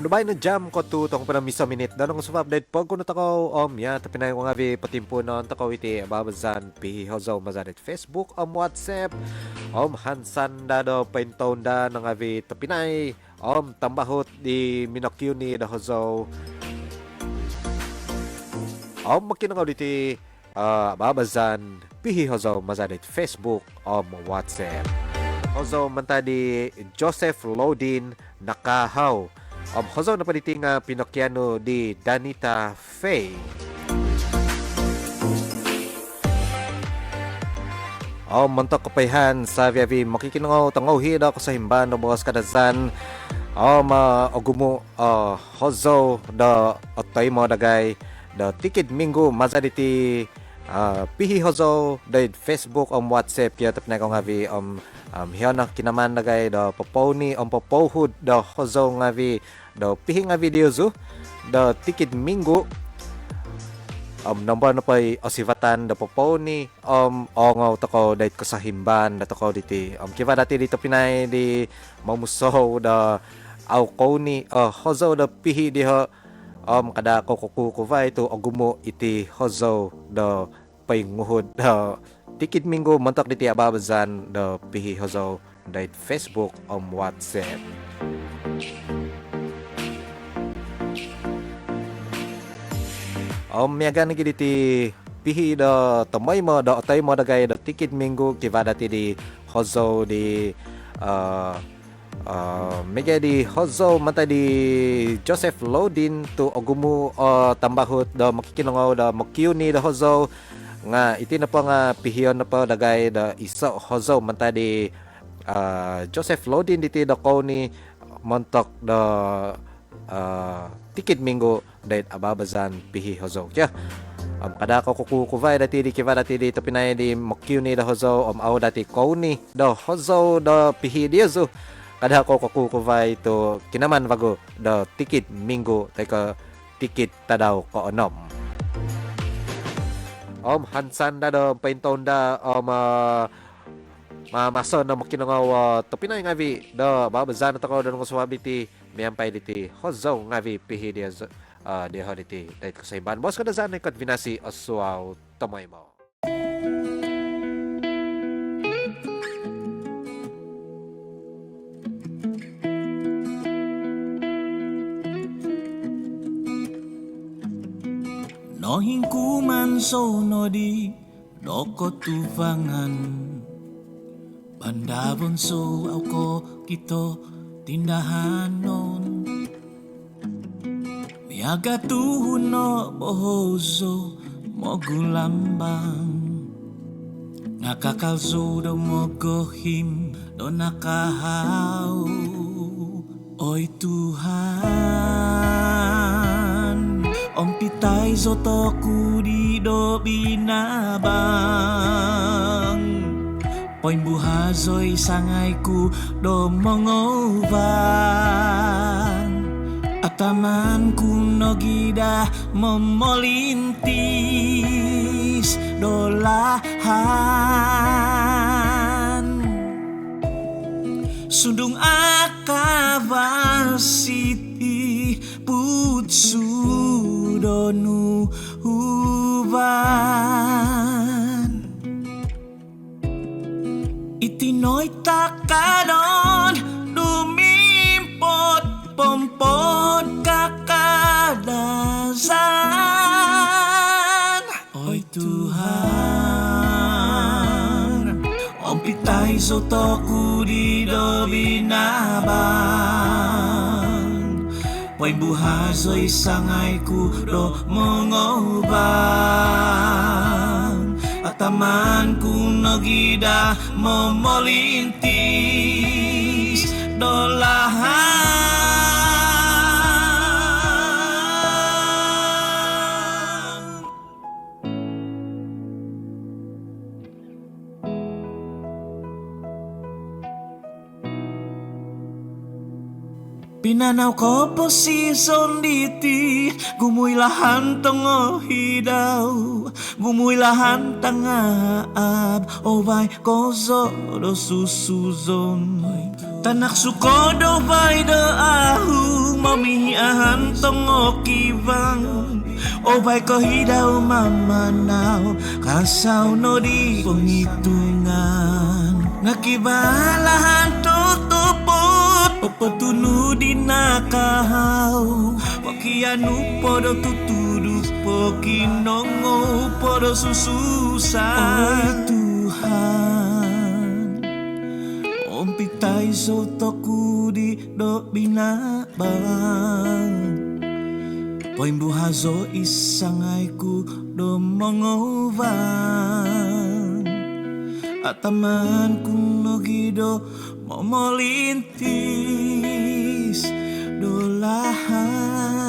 Lubay na jam ko to tong panamisa minute danong sa update pag kuno takaw ya tapi na yung abi patimpunon takaw iti babazan pi hozo mazaret Facebook WhatsApp hansan dado paintaw da ng abi tapinay tambahot di minokyu ni da hozo makinangaw diti babazan pi hozo mazaret Facebook WhatsApp hozo mantadi Joseph Lodin nakahaw hozo na paniting Pinokiano di Danita Faye. Mantok kapayhan sa viavi makikinangaw tangaw hida ko sa himban no bukas kadazan. Ogumo hozo da otay mo dagay da tikid minggu mazaditi pihi hozo da Facebook WhatsApp kaya tapna ko ngavi hiyan na kinaman nagay da poponi popohud da hozo ngavi da pihi nga video zo da tikid minggu number na pay osivatan da poponi ongaw tako dait ko sa himban da tako diti kiva dati dito pinay di mamuso da aw koni hozo da pihi di ho kada ko kukuvay to ogumo iti hozo da paynguhod da tikid minggu mantok diti ababazan da pihi hozo dait Facebook WhatsApp. Miyaga na diti pihi da tamay mo da otay mo dagay da tikid minggu kiva dati di hozo di mega di hozo mata di Joseph Lodin to ogumu tambahot da makikinangaw da makyuni da hozo nga iti na pa nga pihiyon na pa dagay da isa hozo manta di Joseph Lodin diti da ni montok da tikid minggu dahil ababazan pihi hozo kya kada ko kukuvay dati di kiva dati di tapinay di makyuni da hozo aw dati kauni da hozo da pihi di hozo kada ko kukuvay to kinaman bago da tikid minggu teka tikid tadaw ko onom hansan da do painton da mamaso na makinangaw tapinay ngavi da babazan ta ko danong suwabi ti miyampay diti hozo ngavi pihi di di hoditi dahil ko sa iban bos ko na zanay konvinasi aswaw tamay mo nohing kuman sono di doko tufangan bandabon so ako kito tindahanon miaga tuhuno bohozo mogulambang ngakakalzo do mogohim do nakahaw oy Tuhan ompitay zotoku di do binabang poin buhazoy sangayku do mongobang atamanku nogida memolintis dolahan sundung akavasiti putsu donu huban itinoy takanon dumimpot pompot kakadasan oy Tuhan ompitay sotoku di do binabang poy buhazoy sangayku do mongobang atamanku nogida memolintis dolahan pinanaw ko po si Sonditi gumuilahan tango hidaw gumuilahan tangaab obay kozo do susuzon tanak suko do bay do ahu mamihi tongo kibang o bai ko hidaw mamanaw kasaw no di penghitungan nakibalahan tutupot o patunu di nakahaw wakianu podo tutudu pokinongo podo sususan Tuhan ompitay sotoku di do binabang Poimbuhazo isangayku do mongobang Ataman kuno gido momolintis do lahan